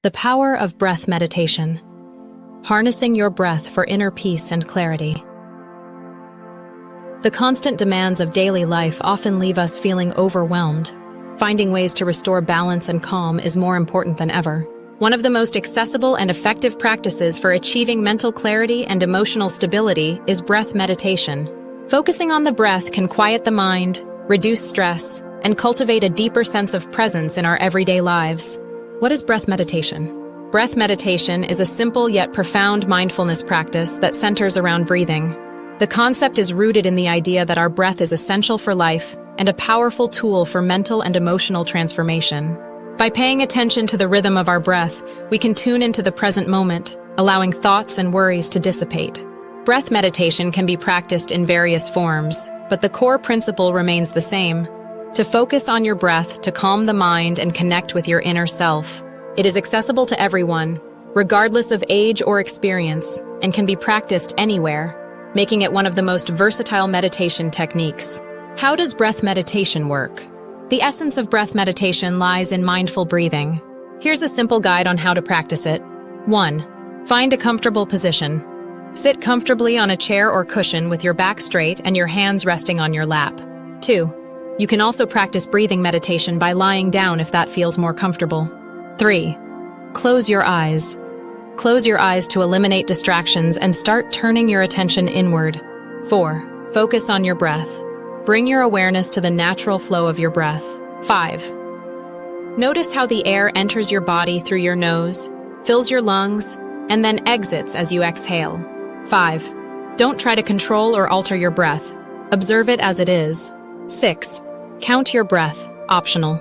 The power of breath meditation. Harnessing your breath for inner peace and clarity. The constant demands of daily life often leave us feeling overwhelmed. Finding ways to restore balance and calm is more important than ever. One of the most accessible and effective practices for achieving mental clarity and emotional stability is breath meditation. Focusing on the breath can quiet the mind, reduce stress, and cultivate a deeper sense of presence in our everyday lives. What is breath meditation? Breath meditation is a simple yet profound mindfulness practice that centers around breathing. The concept is rooted in the idea that our breath is essential for life and a powerful tool for mental and emotional transformation. By paying attention to the rhythm of our breath, we can tune into the present moment, allowing thoughts and worries to dissipate. Breath meditation can be practiced in various forms, but the core principle remains the same: to focus on your breath to calm the mind and connect with your inner self. It is accessible to everyone, regardless of age or experience, and can be practiced anywhere, making it one of the most versatile meditation techniques. How does breath meditation work? The essence of breath meditation lies in mindful breathing. Here's a simple guide on how to practice it. 1. Find a comfortable position. Sit comfortably on a chair or cushion with your back straight and your hands resting on your lap. 2. You can also practice breathing meditation by lying down if that feels more comfortable. 3. Close your eyes. Close your eyes to eliminate distractions and start turning your attention inward. 4. Focus on your breath. Bring your awareness to the natural flow of your breath. 5. Notice how the air enters your body through your nose, fills your lungs, and then exits as you exhale. 5. Don't try to control or alter your breath. Observe it as it is. 6. Count your breath, optional.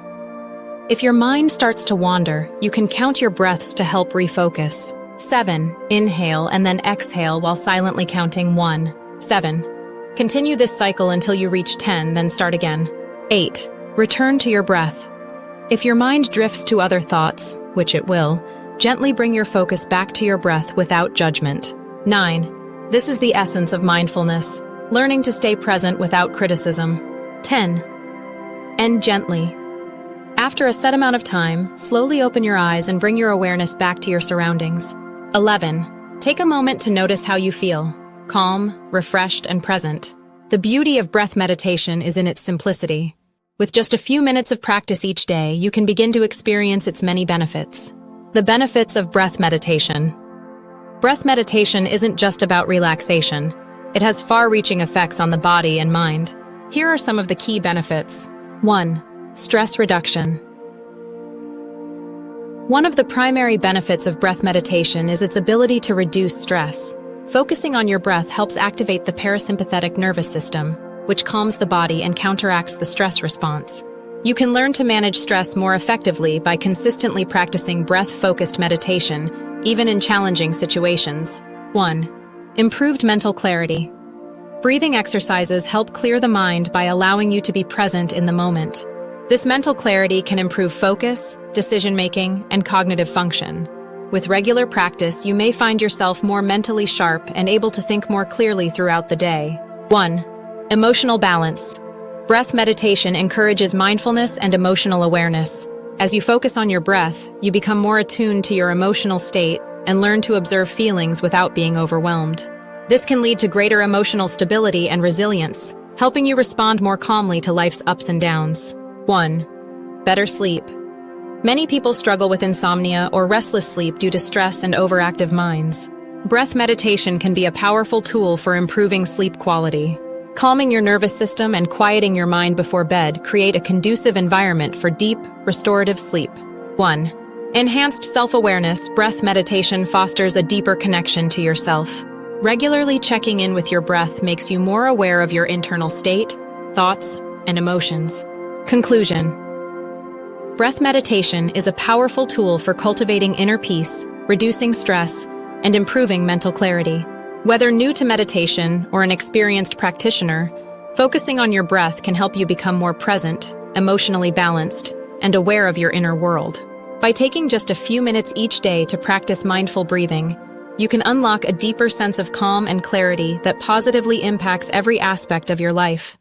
If your mind starts to wander, you can count your breaths to help refocus. 7. Inhale and then exhale while silently counting 1, 7. Continue this cycle until you reach 10, then start again. 8. Return to your breath. If your mind drifts to other thoughts, which it will, gently bring your focus back to your breath without judgment. 9. This is the essence of mindfulness, learning to stay present without criticism. 10. End gently. After a set amount of time, slowly open your eyes and bring your awareness back to your surroundings. 11. Take a moment to notice how you feel: calm, refreshed, and present. The beauty of breath meditation is in its simplicity. With just a few minutes of practice each day, you can begin to experience its many benefits. The benefits of breath meditation. Breath meditation isn't just about relaxation. It has far-reaching effects on the body and mind. Here are some of the key benefits. 1. Stress reduction. One of the primary benefits of breath meditation is its ability to reduce stress. Focusing on your breath helps activate the parasympathetic nervous system, which calms the body and counteracts the stress response. You can learn to manage stress more effectively by consistently practicing breath-focused meditation, even in challenging situations. 1. Improved mental clarity. Breathing exercises help clear the mind by allowing you to be present in the moment. This mental clarity can improve focus, decision-making, and cognitive function. With regular practice, you may find yourself more mentally sharp and able to think more clearly throughout the day. 1. Emotional balance. Breath meditation encourages mindfulness and emotional awareness. As you focus on your breath, you become more attuned to your emotional state and learn to observe feelings without being overwhelmed. This can lead to greater emotional stability and resilience, helping you respond more calmly to life's ups and downs. 1. Better sleep. Many people struggle with insomnia or restless sleep due to stress and overactive minds. Breath meditation can be a powerful tool for improving sleep quality. Calming your nervous system and quieting your mind before bed create a conducive environment for deep, restorative sleep. 1. Enhanced self-awareness. Breath meditation fosters a deeper connection to yourself. Regularly checking in with your breath makes you more aware of your internal state, thoughts, and emotions. Conclusion. Breath meditation is a powerful tool for cultivating inner peace, reducing stress, and improving mental clarity. Whether new to meditation or an experienced practitioner, focusing on your breath can help you become more present, emotionally balanced, and aware of your inner world. By taking just a few minutes each day to practice mindful breathing, you can unlock a deeper sense of calm and clarity that positively impacts every aspect of your life.